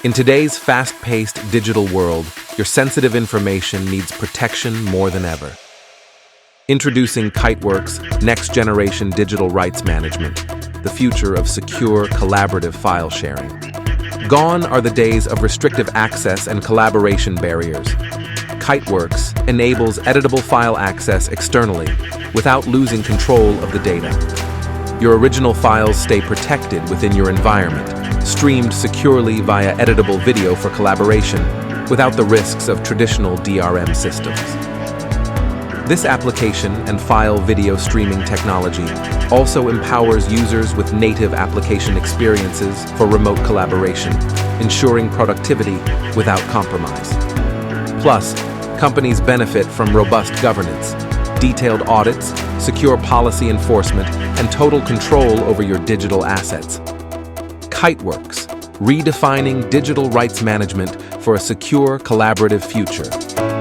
In today's fast-paced digital world, your sensitive information needs protection more than ever. Introducing Kiteworks next-generation digital rights management, the future of secure, collaborative file sharing. Gone are the days of restrictive access and collaboration barriers. Kiteworks enables editable file access externally without losing control of the data. Your original files stay protected within your environment, streamed securely via editable video for collaboration without the risks of traditional DRM systems. This application and file video streaming technology also empowers users with native application experiences for remote collaboration, ensuring productivity without compromise. Plus, companies benefit from robust governance, detailed audits, secure policy enforcement, and total control over your digital assets. Kiteworks, redefining digital rights management for a secure, collaborative future.